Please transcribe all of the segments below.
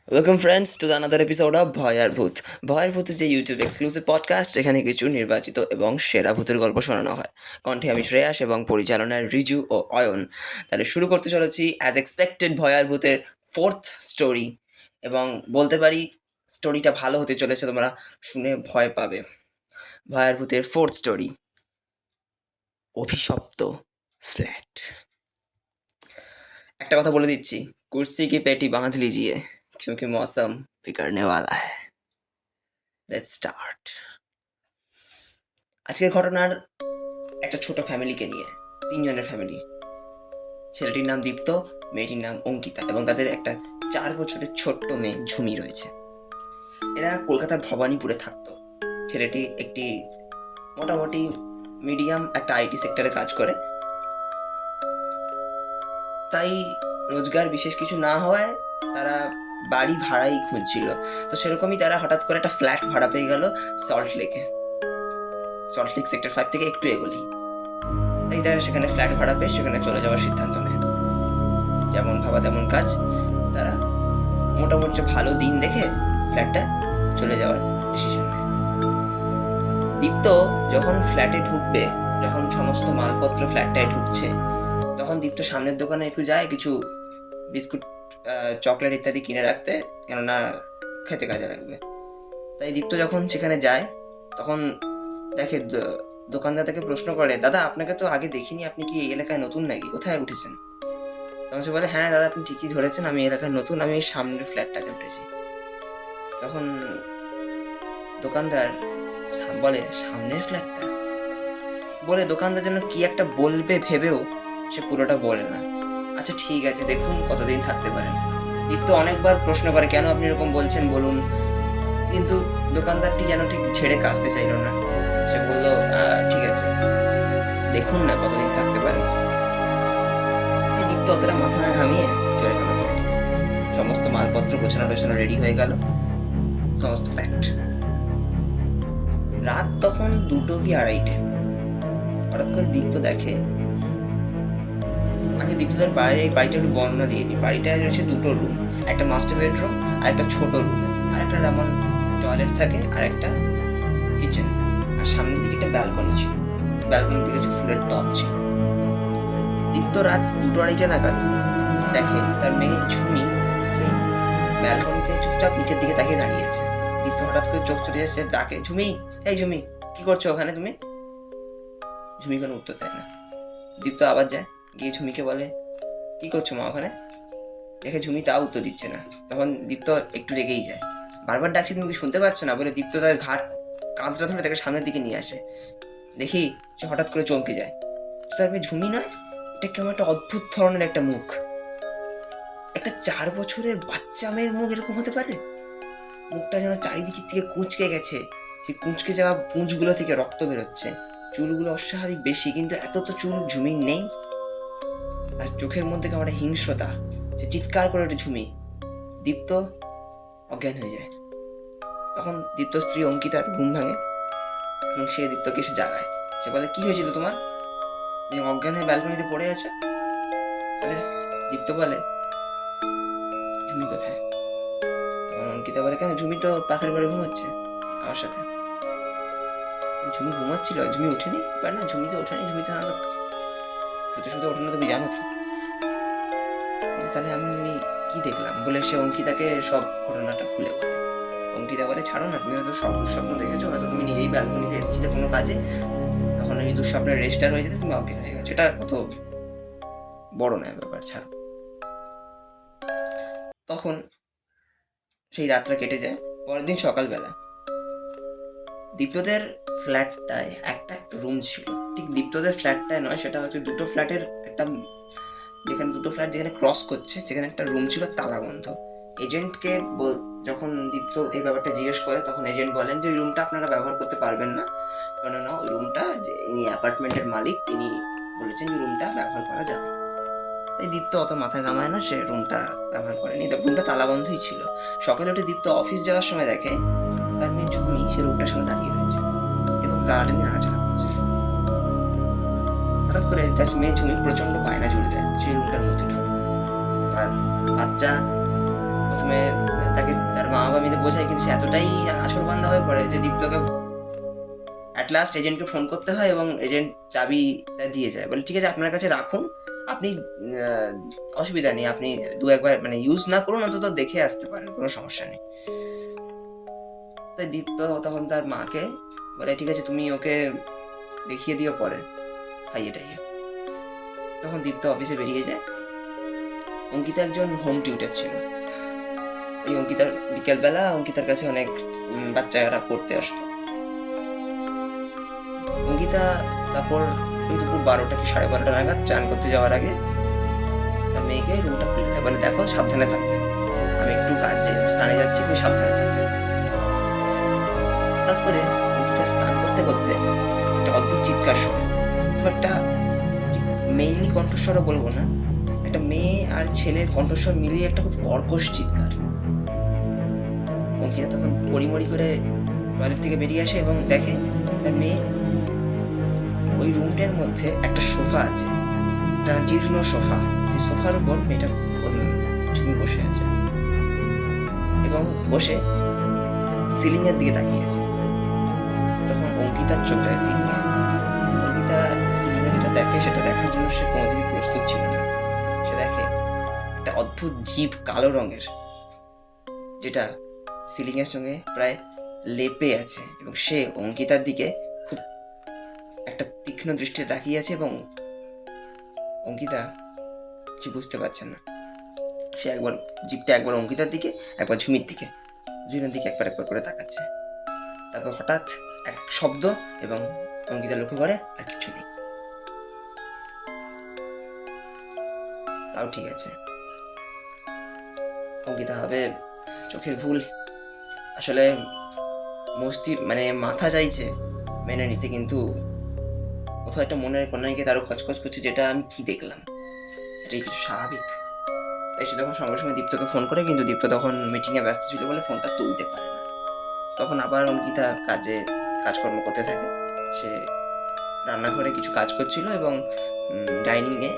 Welcome friends to the another episode of ভয়ার ভূত। ভয়ের ভূত যে ইউটিউব এক্সক্লুসিভ পডকাস্ট, যেখানে কিছু নির্বাচিত এবং সেরা ভূতের গল্প শোনানো হয়। কণ্ঠে আমি শ্রেয়াস এবং পরিচালনায় রিজু ও অয়ন। তাহলে শুরু করতে চলেছি অ্যাজ এক্সপেক্টেড ভয়ার ভূতের ফোর্থ স্টোরি, এবং বলতে পারি স্টোরিটা ভালো হতে চলেছে, তোমরা শুনে ভয় পাবে। ভয়ার ভূতের ফোর্থ স্টোরি, অভিশপ্ত ফ্ল্যাট। একটা কথা বলে দিচ্ছি, কুর্সি কি পেটি বাঁধ লিজিয়ে क्योंकि मौसम बिगड़ने वाला है। Let's start. আজকের ঘটনার একটা ছোট ফ্যামিলিকে নিয়ে, তিনজনের ফ্যামিলি। ছেলেটির নাম দীপ্ত, মেয়েটির নাম অঙ্কিতা এবং তাদের একটা 4 বছরের ছোট্ট মেয়ে ঝুমি রয়েছে। এরা কলকাতার ভবানীপুরে থাকতো। ছেলেটি একটি মোটামুটি মিডিয়াম একটা আইটি সেক্টরে কাজ করে, তাই রোজগার বিশেষ কিছু না হওয়ায় তারা বাড়ি ভাড়াই খুঁজছিল। তো সেরকমই তারা হঠাৎ করে একটা ফ্ল্যাট ভাড়া পেয়ে গেল সল্ট লেক সেক্টর 5 থেকে একটু এগোলি। তাই তারা সেখানে ফ্ল্যাট ভাড়া পেয়ে সেখানে চলে যাওয়ার সিদ্ধান্ত নেয়। যেমন ভাবা তেমন কাজ, তারা মোটামুটি ভালো দিন দেখে ফ্ল্যাটটা চলে যাওয়ার ডিসিশন নেয়। দীপ্ত যখন ফ্ল্যাটে ঢুকবে, যখন সমস্ত মালপত্র ফ্ল্যাটটায় ঢুকছে, তখন দীপ্ত সামনের দোকানে একটু যায় কিছু বিস্কুট, চকলেট ইত্যাদি কিনে রাখতে, কেননা খেতে কাজে লাগবে। তাই দীপ্ত যখন সেখানে যায়, তখন দেখে দোকানদার তাকে প্রশ্ন করে, দাদা আপনাকে তো আগে দেখিনি, আপনি কি এই এলাকায় নতুন নাকি, কোথায় উঠেছেন? তখন সে বলে, হ্যাঁ দাদা আপনি ঠিকই ধরেছেন, আমি এলাকায় নতুন, আমি এই সামনের ফ্ল্যাটটাতে উঠেছি। তখন দোকানদার বলে, সামনের ফ্ল্যাটটা? বলে দোকানদার যেন কি একটা বলবে ভেবেও সে পুরোটা বলে না। আচ্ছা ঠিক আছে, দেখুন কতদিন থাকতে পারেন। দীপ্ত অনেকবার প্রশ্ন করে, কেন আপনি এরকম বলছেন বলুন, কিন্তু দোকানদারটি যেন ঠিক ছেড়ে কাচতে চাইল না। সে বলল, ঠিক আছে দেখুন না কতদিন থাকতে পারেন। দীপ্ত অতটা মাথা না ঘামিয়ে চলে গেল ফ্ল্যাটে। সমস্ত মালপত্র গোছানো টোছানো রেডি হয়ে গেল, সমস্ত প্যাকড। রাত তখন 2টো কি 2:30। হঠাৎ করে দীপ্ত দেখে, আগে দীপ্তদের বাড়িটা একটু বর্ণনা দিয়ে নি। বাড়িটায় রয়েছে 2টো রুম, একটা মাস্টার বেডরুম আর একটা ছোট রুম, আর একটা যেমন টয়লেট থাকে, আর একটা কিচেন, আর সামনের দিকে একটা ব্যালকনি ছিল। ব্যালকনির দিকে কিছু ফুলের টব ছিল। দীপ্ত রাত 2:30 নাগাদ দেখে তার মেয়ে ঝুমি সেই ব্যালকনিতে চুপচাপ নিচের দিকে তাকিয়ে দাঁড়িয়ে আছে। দীপ্ত হঠাৎ করে চোখ চলে যাচ্ছে, ডাকে, ঝুমি, এই ঝুমি কি করছো ওখানে তুমি? ঝুমি কোনো উত্তর দেয় না। দীপ্ত আবার যায়, গিয়ে ঝুমিকে বলে, কি করছো মা ওখানে? দেখে ঝুমি তাও উত্তর দিচ্ছে না। তখন দীপ্ত একটু রেগেই যায়, বারবার ডাকছি তুমি কি শুনতে পাচ্ছ না বলে দীপ্ত তার কাঁধটা ধরে তাকে সামনের দিকে নিয়ে আসে। দেখি সে হঠাৎ করে চমকে যায়, তার মেয়ে ঝুমি নয়, এটা কেমন একটা অদ্ভুত ধরনের একটা মুখ। একটা 4 বছরের বাচ্চা মেয়ের মুখ এরকম হতে পারে? মুখটা যেন চারিদিক থেকে কুঁচকে গেছে, সেই কুঁচকে যাওয়া পুঁজগুলো থেকে রক্ত বেরোচ্ছে, চুলগুলো অস্বাভাবিক বেশি, কিন্তু এত তো চুল ঝুমির নেই। আর চোখের মধ্যে কেমন একটা হিংস্রতা, সে চিৎকার করে ওঠে ঝুমি। দীপ্ত অজ্ঞান হয়ে যায়। তখন দীপ্ত স্ত্রী অঙ্কিতার ঘুম ভাঙে এবং সে দীপ্তকে এসে জাগায়। সে বলে, কি হয়েছিল তোমার, তুমি অজ্ঞান হয়ে ব্যালকনিতে পড়ে আছো? দীপ্ত বলে, ঝুমি কোথায়? তখন অঙ্কিতা বলে, কেন ঝুমি তো পাশের ঘরে ঘুমাচ্ছে আমার সাথে। ঝুমি ঘুমাচ্ছিল, ঝুমি ওঠেনি? না ঝুমি তো ওঠেনি, ঝুমি তো শুধু শুধু ওঠে না, তুমি জানো তো। তাহলে আমি কি দেখলাম বলে সে অঙ্কিতাকে সব ঘটনাটা খুলে বলে। অঙ্কিতা বলে, ছাড়ো না, তুমি হয়তো সব দুঃস্বপ্ন দেখেছো, হয়তো তুমি নিজেই ব্যালকনিতে এসেছিলে কোনো কাজে, তখন ওই দুঃস্বপ্নের রেস্টার হয়ে যেতে তুমি অজ্ঞান হয়ে গেছো, এটা কত বড় নয় ব্যাপার, ছাড়ো। তখন সেই রাতটা কেটে যায়। পরের দিন সকালবেলা দীপ্তদের ফ্ল্যাটটায় একটা রুম ছিল, ঠিক দীপ্তদের ফ্ল্যাটটায় নয়, সেটা হচ্ছে 2টো ফ্ল্যাটের একটা, যেখানে 2টো ফ্ল্যাট যেখানে ক্রস করছে, সেখানে একটা রুম ছিল তালাবন্ধ। এজেন্টকে যখন দীপ্ত এই ব্যাপারটা জিজ্ঞেস করে, তখন এজেন্ট বলেন যে ওই রুমটা আপনারা ব্যবহার করতে পারবেন না, কেননা ওই রুমটা, যে ইনি অ্যাপার্টমেন্টের মালিক, তিনি বলেছেন যে রুমটা ব্যবহার করা যাবে। তাই দীপ্ত অত মাথা ঘামায় না, সে রুমটা ব্যবহার করেনি। রুমটা তালাবন্ধই ছিল। সকালে উঠে দীপ্ত অফিস যাওয়ার সময় দেখে তার মেয়ে ঝুমি সে রুমটার সামনে দাঁড়িয়ে রয়েছে এবং তালাটা নিয়ে নাড়াচাড়া করছে। হঠাৎ করে তার মেয়ে ঝুমি প্রচন্ড বায়না জুড়ে দেয় সেই রুমটার মধ্যে ঢুকে। আর বাচ্চা প্রথমে বাবা মিলে বোঝায়, কিন্তু সে এতটাই আসরবান্ধা হয়ে পড়ে যে দীপ্তকে অ্যাট লাস্ট এজেন্টকে ফোন করতে হয় এবং এজেন্ট চাবিটা দিয়ে যায়, বলে ঠিক আছে আপনার কাছে রাখুন, আপনি অসুবিধা নেই, আপনি দু একবার মানে ইউজ না করুন, অন্তত দেখে আসতে পারেন, কোনো সমস্যা নেই। তাই দীপ্ত তখন তার মাকে বলে ঠিক আছে তুমি ওকে দেখিয়ে দিও পরে খাইয়ে টাইয়ে। তখন দীপ্ত অফিসে বেরিয়ে যায়। অঙ্কিতা একজন হোম টিউটার ছিল। এই অঙ্কিতার বিকেলবেলা অঙ্কিতার কাছে অনেক বাচ্চারা পড়তে আসতো। অঙ্কিতা তারপর ওই দুপুর 12টা কি 12:30 নাগাদ চান করতে যাওয়ার আগে তার মেয়েকে রুমটা খুলে দেয়, বলে দেখো সাবধানে থাকবে, আমি একটু কাজে স্নানে যাচ্ছি, তুমি সাবধানে থাকবে। হঠাৎ করে অঙ্কিতা স্নান করতে করতে একটা অদ্ভুত চিৎকার শোনে। খুব একটা মেইলি কণ্ঠস্বরও বলবো না, একটা মেয়ে আর ছেলের কণ্ঠস্বর মিলিয়ে একটা খুব কর্কশ চিৎকার। অঙ্কিতা তখন পরিমরি করে টয়লেট থেকে বেরিয়ে আসে এবং দেখে তার মেয়ে ওই রুমটার মধ্যে একটা সোফা আছে, একটা জীর্ণ সোফা, সেই সোফার উপর মেয়েটা ঝুমি বসে আছে এবং বসে সিলিং এর দিকে তাকিয়েছে। তখন অঙ্কিতার চোখ যায় সিলিং এ। অঙ্কিতা সিলিং এ যেটা দেখে সেটা দেখার জন্য সে কোনোদিনই প্রস্তুত ছিল না। সে দেখে একটা অদ্ভুত জীব কালো রঙের, যেটা সিলিং এর সঙ্গে প্রায় লেপে আছে এবং সে অঙ্কিতার দিকে খুব একটা তীক্ষ্ণ দৃষ্টিতে তাকিয়ে আছে এবং অঙ্কিতা কিছু বুঝতে পারছে না। সে একবার জীবটা একবার অঙ্কিতার দিকে, একবার ঝুমির দিকে, দুজনের দিকে একবার একবার করে তাকাচ্ছে। তারপর হঠাৎ এক শব্দ এবং অঙ্কিতা লক্ষ্য করে আর কিছু নেই। তাও ঠিক আছে, অঙ্কিতা হবে চোখের ভুল, আসলে মানে মাথা চাইছে মেনে নিতে, কিন্তু কোথাও একটা মনের কোনায় গিয়ে তারও খচখচ করছে, যেটা আমি কি দেখলাম, এটাই কিছু স্বাভাবিক। তাই সে তখন সঙ্গে সঙ্গে দীপ্তকে ফোন করে, কিন্তু দীপ্ত তখন মিটিংয়ে ব্যস্ত ছিল বলে ফোনটা তুলতে পারে না। তখন আবার অঙ্কিতা কাজকর্ম করতে থাকে। সে রান্নাঘরে কিছু কাজ করছিল এবং ডাইনিংয়ে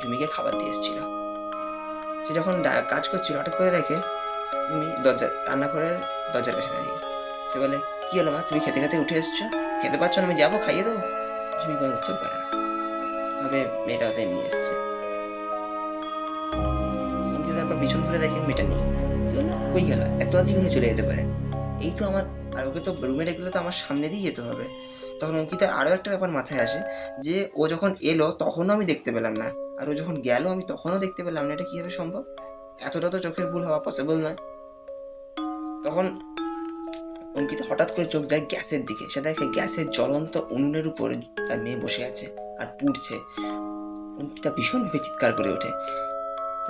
ঝুমিকে খাবার দিয়ে এসেছিল। সে যখন কাজ করছিল হঠাৎ করে দেখে ঝুমি রান্নাঘরের দরজার কাছে দাঁড়িয়ে। সে বলে কি হলো মা, তুমি খেতে খেতে উঠে এসছো, খেতে পারছো না, আমি যাবো খাইয়ে দেবো? ঝুমি কোনো উত্তর করে না, ভাবে মেয়েটা হয়তো এমনি এসছে। তারপর পিছন ঘুরে দেখে মেয়েটা নেই। কি হলো, কই গেল, এত আধি হয়ে চলে যেতে পারে, এই তো আমার, আর ওকে তো রুমে রেখে তো আমার সামনে দিয়ে যেতে হবে। তখন অঙ্কিতার আরও একটা ব্যাপার মাথায় আসে যে ও যখন এলো তখনও আমি দেখতে পেলাম না, আর ও যখন গেল আমি তখনও দেখতে পেলাম না, এটা কীভাবে সম্ভব? এতটা তো চোখের ভুল হওয়া পসিবল নয়। তখন অঙ্কিতা হঠাৎ করে চোখ যায় গ্যাসের দিকে। সে দেখে গ্যাসের জ্বলন্ত উনুনের উপরে তার মেয়ে বসে আছে আর পুড়ছে। অঙ্কিতা ভীষণভাবে চিৎকার করে ওঠে।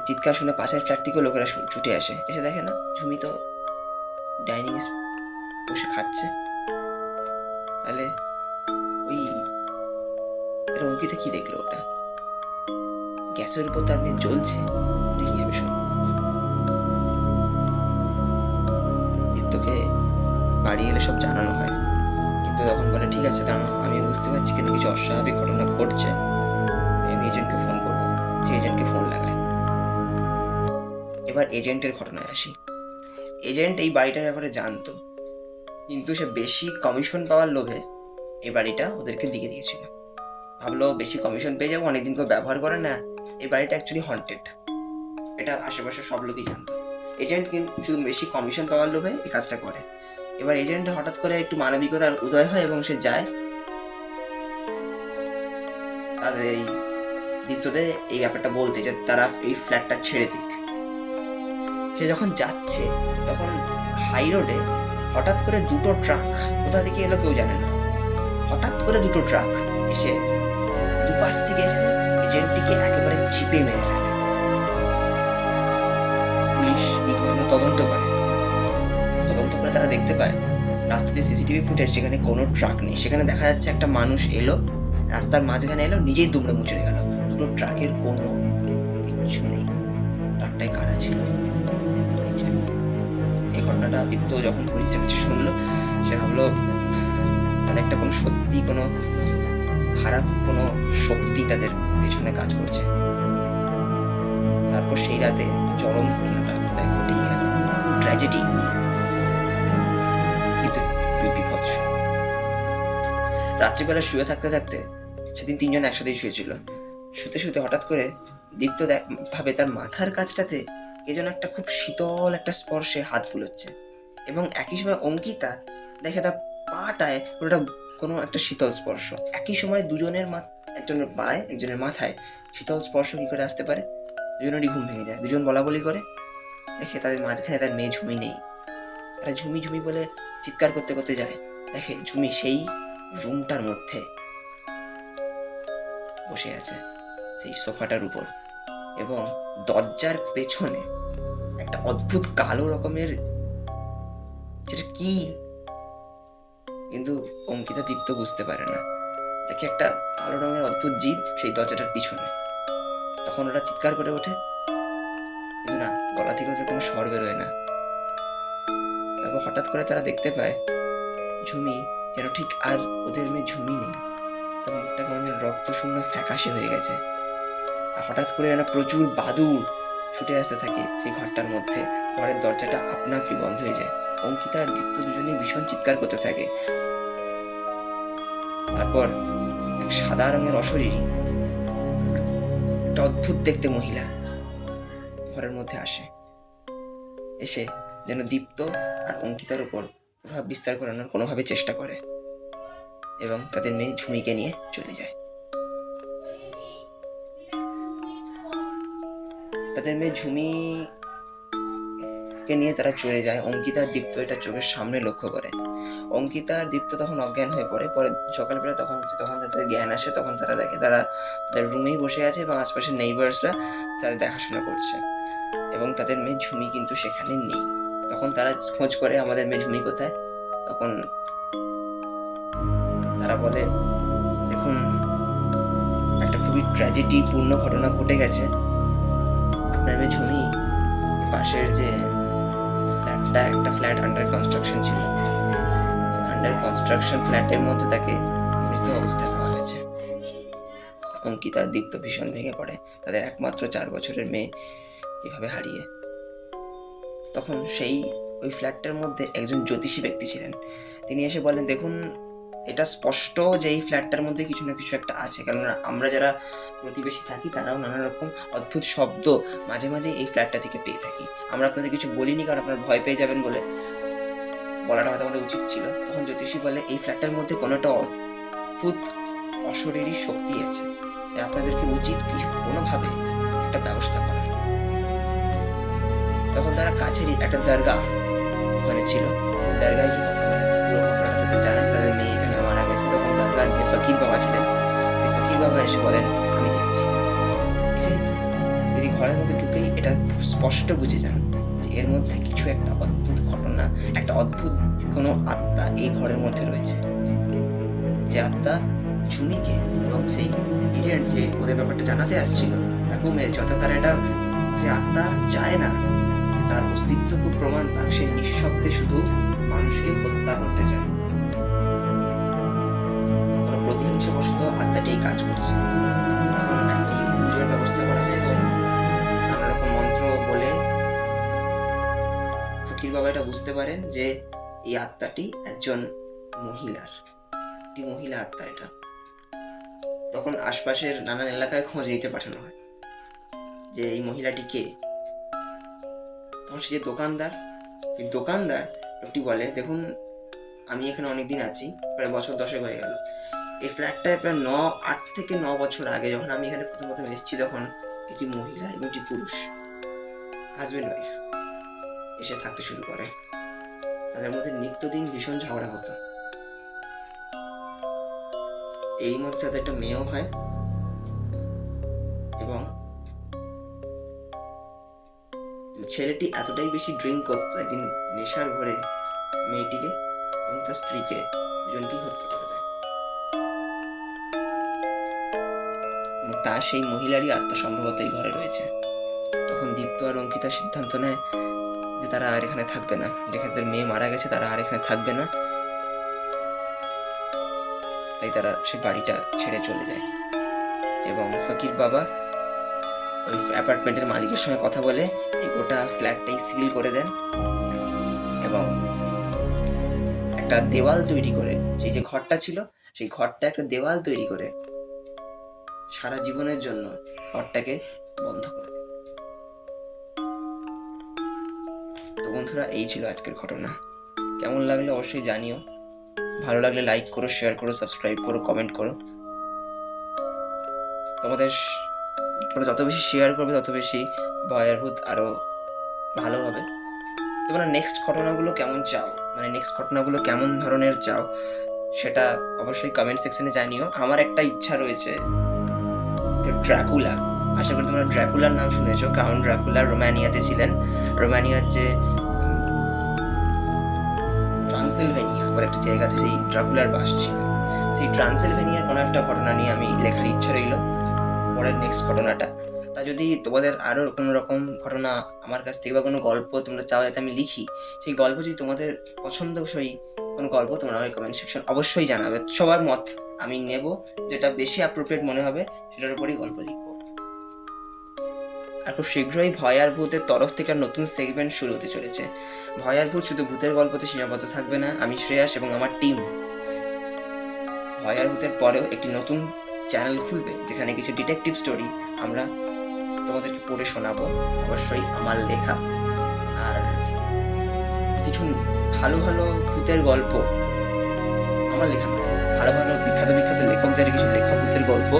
চিৎকার শুনে পাশের ফ্ল্যাট থেকেও লোকেরা ছুটে আসে, এসে দেখে না ঝুমি তো ডাইনিং বসে খাচ্ছে। তাহলে ওই অঙ্কিতা কি দেখলো, ওটা গ্যাসের উপর তার মেয়ে জ্বলছে, এটা কিভাবে সম্ভব? দীপ্তকে বাড়ি এলে সব জানানো হয়, কিন্তু তখন বলে ঠিক আছে দাঁড়াও, আমিও বুঝতে পারছি কেন কিছু অস্বাভাবিক ঘটনা ঘটছে, আমি এজেন্টকে ফোন করবো। সে এজেন্টকে ফোন লাগায়। এবার এজেন্টের ঘটনায় আসি। এজেন্ট এই বাড়িটার ব্যাপারে জানতো, কিন্তু সে বেশি কমিশন পাওয়ার লোভে এই বাড়িটা ওদেরকে দিয়ে দিয়েছিল। ভাবলো বেশি কমিশন পেয়ে যাবো, অনেকদিন কেউ ব্যবহার করে না, এই বাড়িটা অ্যাকচুয়ালি হন্টেড, এটা আশেপাশে সব লোকই জানতো। এজেন্ট কিন্তু শুধু বেশি কমিশন পাওয়ার লোভে এই কাজটা করে। এবার এজেন্ট হঠাৎ করে একটু মানবিকতার উদয় হয় এবং সে যায় তাদের এই দীপ্তদের এই ব্যাপারটা বলতে, যে তারা এই ফ্ল্যাটটা ছেড়ে দিক। সে যখন যাচ্ছে তখন হাই রোডে হঠাৎ করে দুটো ট্রাক, কোথা থেকে এলো কেউ জানে না, হঠাৎ করে দুটো ট্রাক এসে দুপাশ থেকে এসে এজেন্টটিকে একেবারে চিপে মেরে ফেলে। পুলিশ এই ঘটনা তদন্ত করে তারা দেখতে পায় রাস্তাতে সিসিটিভি ফুটেজ, সেখানে কোনো ট্রাক নেই। সেখানে দেখা যাচ্ছে একটা মানুষ এলো, রাস্তার মাঝখানে এলো, নিজেই দুমড়ে মুচড়ে গেল। দুটো ট্রাকের কোনো কিচ্ছু নেই। ট্রাকটাই কারা ছিল? এই ঘটনাটা দীপ্ত যখন পুলিশের কাছে শুনলো, সে ভাবলো তাহলে একটা কোনো সত্যি কোনো খারাপ কোনো শক্তি তাদের পেছনে কাজ করছে। তারপর সেই রাতে চরম ঘটনাটা কোথায় ঘটেই গেল, ট্র্যাজেডি। রাত্রিবেলা শুয়ে থাকতে থাকতে, সেদিন তিনজন একসাথেই শুয়েছিল, শুতে শুতে হঠাৎ করে দীপ্ত ভাবে তার মাথার কাছটাতে কে যেন একটা খুব শীতল একটা স্পর্শে হাত বুলোচ্ছে, এবং একই সময় অঙ্কিতা দেখে তার পাটায় ওটা কোনো একটা শীতল স্পর্শ। একই সময় দুজনের একজনের পায়ে একজনের মাথায় শীতল স্পর্শ কী করে আসতে পারে? দুজনেরই ঘুম ভেঙে যায়, দুজন বলা বলি করে, দেখে তাদের মাঝখানে তার মেয়ে ঝুমি নেই। তারা ঝুমি ঝুমি বলে চিৎকার করতে করতে যায়, দেখে ঝুমি সেই রুমটার মধ্যে বসে আছে সেই সোফাটার উপর, এবং দরজার পেছনে একটা অদ্ভুত কালো রকমের, যেটা কি কিন্তু অঙ্কিতা দীপ্ত বুঝতে পারে না, দেখে একটা কালো রঙের অদ্ভুত জীব সেই দরজাটার পিছনে। তখন ওরা চিৎকার করে ওঠে, কিন্তু না, গলা থেকে ওদের কোনো স্বর বেরোয় না। তারপর হঠাৎ করে তারা দেখতে পায় ঝুমি যেন ঠিক আর ওদের মেয়ে ঝুমি নেই, তার মুখটা কেমন রক্ত শূন্য ফ্যাকাশে হয়ে গেছে। আর হঠাৎ করে যেন প্রচুর বাদুড় ছুটে আসতে থাকে সেই ঘরটার মধ্যে, ঘরের দরজাটা আপনা আপনি বন্ধ হয়ে যায়। অঙ্কিতা আর দীপ্ত দুজনেই ভীষণ চিৎকার করতে থাকে। তারপর এক সাদা রঙের অশরীরী একটা অদ্ভুত দেখতে মহিলা ঘরের মধ্যে আসে, এসে যেন দীপ্ত আর অঙ্কিতার উপর প্রভাব বিস্তার করানোর কোনোভাবে চেষ্টা করে, এবং তাদের মেয়ে ঝুমিকে নিয়ে চলে যায়। তাদের মেয়ে ঝুমিকে নিয়ে তারা চলে যায়। অঙ্কিতা আর দীপ্ত এটা চোখের সামনে লক্ষ্য করে। অঙ্কিতা আর দীপ্ত তখন অজ্ঞান হয়ে পড়ে। পরে সকালবেলা তখন তাদের জ্ঞান আসে, তখন তারা দেখে তারা তাদের রুমেই বসে আছে এবং আশপাশের নেইবার্সরা তাদের দেখাশোনা করছে, এবং তাদের মেয়ে ঝুমি কিন্তু সেখানে নেই। তখন তারা খোঁজ করে আমাদের মেয়ে ঝুমি কোথায়। তখন তারা বলে, দেখুন, একটা খুবই ট্র্যাজেডিপূর্ণ ঘটনা ঘটে গেছে। আপনার মেয়ে ঝুমি পাশের যে ফ্ল্যাটটা, একটা ফ্ল্যাট আন্ডার কনস্ট্রাকশন ছিল, আন্ডার কনস্ট্রাকশন ফ্ল্যাটের মধ্যে তাকে মৃত অবস্থায় পাওয়া গেছে। অঙ্কিতা দীপ্ত ভীষণ ভেঙে পড়ে, তাদের একমাত্র 4 বছরের মেয়ে কিভাবে হারিয়ে। তখন ওই ফ্ল্যাটটার মধ্যে একজন জ্যোতিষী ব্যক্তি ছিলেন। তিনি এসে বলেন, দেখুন, এটা স্পষ্ট যে এই ফ্ল্যাটটার মধ্যে কিছু না কিছু একটা আছে, কেননা আমরা যারা প্রতিবেশী থাকি তারাও নানা রকম অদ্ভুত শব্দ মাঝে মাঝে এই ফ্ল্যাটটা থেকে পেয়ে থাকি। আমরা আপনাদের কিছু বলিনি, কারণ আপনারা ভয় পেয়ে যাবেন বলে, বলাটা হয়তো আমাদের উচিত ছিল। তখন জ্যোতিষী বলে, এই ফ্ল্যাটটার মধ্যে কোনো একটা অদ্ভুত অশরীরী শক্তি আছে, তাই আপনাদেরকে উচিত কোনোভাবে একটা ব্যবস্থা করা। তখন তারা কাছেরই একটা দরগা ওখানে ছিল, ওই দরগায় যে কথা বলে, আপনারা তাদের জানেন তাদের মেয়ে এখানে মারা গেছে। তখন দরগার যে ফকির বাবা ছিলেন, সেই ফকির বাবা এসে বলেন, আমি দেখছি। এসে তিনি ঘরের মধ্যে ঢুকেই এটা স্পষ্ট বুঝে যান যে এর মধ্যে কিছু একটা অদ্ভুত ঘটনা, একটা অদ্ভুত কোনো আত্মা এই ঘরের মধ্যে রয়েছে, যে আত্মা ঝুমিকে এবং সেই এজেন্ট যে ওদের ব্যাপারটা জানাতে আসছিল তাকেও মেরেছে। অর্থাৎ তারা এটা, যে আত্মা চায় না তার অস্তিত্বকে প্রমাণ পাক, সে নিঃশব্দে শুধু মানুষকে হত্যা করতে চায়। কোনো প্রতিহিংসাবশত আত্মাটি এই কাজ করছে। তখন একটি পুজোর ব্যবস্থা করা হয় এবং নানা রকম মন্ত্র বলে ফকির বাবা এটা বুঝতে পারেন যে এই আত্মাটি একজন মহিলা আত্মা এটা। তখন আশপাশের নানান এলাকায় খোঁজ নিতে পাঠানো হয় যে এই মহিলাটি কে। তখন সে যে দোকানদার লোকটি বলে, দেখুন, আমি এখানে অনেকদিন আছি, প্রায় বছর 10 হয়ে গেল। এই ফ্ল্যাটটায় প্রায় 8 থেকে 9 বছর আগে যখন আমি এখানে প্রথম এসেছি, তখন একটি মহিলা এবং একটি পুরুষ, হাজব্যান্ড ওয়াইফ, এসে থাকতে শুরু করে। তাদের মধ্যে নিত্যদিন ভীষণ ঝগড়া হতো। এই মধ্যে তাদের একটা মেয়েও হয়, এবং ছেলেটি এতটাই বেশি ড্রিঙ্ক করতো, একদিন নেশার ঘরে মেয়েটিকে এবং তার স্ত্রীকে দুজনকেই হত্যা করে দেয়। তা সেই মহিলারই আত্মা সম্ভবত এই ঘরে রয়েছে। তখন দীপ্ত আর অঙ্কিতা সিদ্ধান্ত নেয় যে তারা আর এখানে থাকবে না, যেখানে তাদের মেয়ে মারা গেছে তারা আর এখানে থাকবে না। তাই তারা সেই বাড়িটা ছেড়ে চলে যায়, এবং ফকির বাবা ওই অ্যাপার্টমেন্টের মালিকের সঙ্গে কথা বলে এই গোটা ফ্ল্যাটটাই সিল করে দেন, এবং একটা দেওয়াল তৈরি করে, সেই যে ঘরটা ছিল সেই ঘরটা একটা দেওয়াল তৈরি করে সারা জীবনের জন্য ঘরটাকে বন্ধ করে দেয়। তো বন্ধুরা, এই ছিল আজকের ঘটনা। কেমন লাগলো অবশ্যই জানিও। ভালো লাগলে লাইক করো, শেয়ার করো, সাবস্ক্রাইব করো, কমেন্ট করো। তোমরা যত বেশি শেয়ার করবে তত বেশি ভয়ের ভূত আরও ভালো হবে। তোমরা নেক্সট ঘটনাগুলো কেমন চাও, মানে নেক্সট ঘটনাগুলো কেমন ধরনের চাও সেটা অবশ্যই কমেন্ট সেকশনে জানিও। আমার একটা ইচ্ছা রয়েছে, ড্রাকুলা। আশা করি তোমরা ড্রাকুলার নাম শুনেছো, কারণ ড্রাকুলা রোমানিয়াতে ছিলেন। রোমানিয়ার যে ট্রান্সিলভেনিয়া বলে একটা জায়গাতে সেই ড্রাকুলার বাস ছিল। সেই ট্রান্সিলভেনিয়ার কোনো একটা ঘটনা নিয়ে আমি লেখার ইচ্ছা রইল, পরের নেক্সট ঘটনাটা। তা যদি তোমাদের আরও কোনো রকম ঘটনা আমার কাছ থেকে বা কোনো গল্প তোমরা চাও যাতে আমি লিখি, সেই গল্প যদি তোমাদের পছন্দসই কোনো গল্প তোমরা আমাকে কমেন্ট সেকশন অবশ্যই জানাবে। সবার মত আমি নেব, যেটা বেশি অ্যাপ্রোপ্রিয়েট মনে হবে সেটার উপরেই গল্প লিখবো। আর খুব শীঘ্রই ভয় আর ভূতের তরফ থেকে নতুন সেগমেন্ট শুরু হতে চলেছে। ভয় আর ভূত শুধু ভূতের গল্পতে সীমাবদ্ধ থাকবে না। আমি শ্রেয়াস এবং আমার টিম ভয় আর ভূতের পরেও একটি নতুন চ্যানেল খুলবে, যেখানে কিছু ডিটেকটিভ স্টোরি আমরা তোমাদেরকে পড়ে শোনাবো, অবশ্যই আমার লেখা। আর কিছু ভালো ভালো ভূতের গল্প, আমার লেখা নয়, ভালো ভালো বিখ্যাত বিখ্যাত লেখকদের কিছু লেখা ভূতের গল্প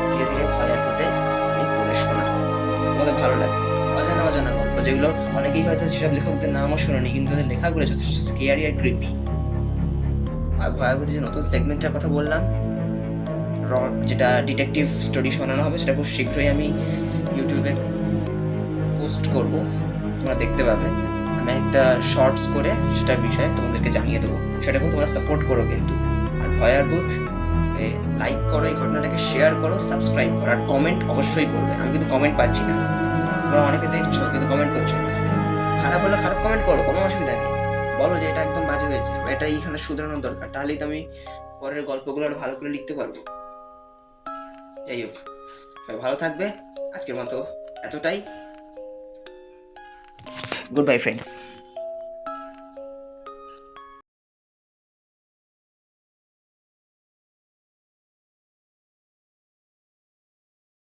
ধীরে ধীরে ভয় আর ভূতে আমি পড়ে শোনাবো। তোমাদের ভালো লাগবে। অজানা অজানা গল্প, যেগুলো অনেকেই হয়তো সেসব লেখকদের নামও শোনেনি, কিন্তু তাদের লেখাগুলো যথেষ্ট স্কেয়ারি আর ক্রিপি। আর ভয়াবহ যে নতুন সেগমেন্টটার কথা বললাম, যেটা ডিটেকটিভ স্টোরি শোনানো হবে, সেটা খুব শীঘ্রই আমি ইউটিউবে পোস্ট করব, তোমরা দেখতে পাবে। আমি একটা শর্টস করে সেটার বিষয়ে তোমাদেরকে জানিয়ে দেবো, সেটাকেও তোমরা সাপোর্ট করো কিন্তু। আর ভয় আর ভূত লাইক করো, এই ঘটনাটাকে শেয়ার করো, সাবস্ক্রাইব করো, আর কমেন্ট অবশ্যই করবে। আমি কিন্তু কমেন্ট পাচ্ছি না, তোমরা অনেকে দেখছো কিন্তু কমেন্ট করছো। খারাপ হলে খারাপ কমেন্ট করো, কোনো অসুবিধা নেই। বলো যে এটা একদম বাজে হয়েছে, এটা এইখানে শুধরানোর দরকার, তাহলেই তো আমি পরের গল্পগুলো আরো ভালো করে লিখতে পারবো। যাই হোক, সবাই ভালো থাকবে। আজকের মতো এতটাই। Good bye friends.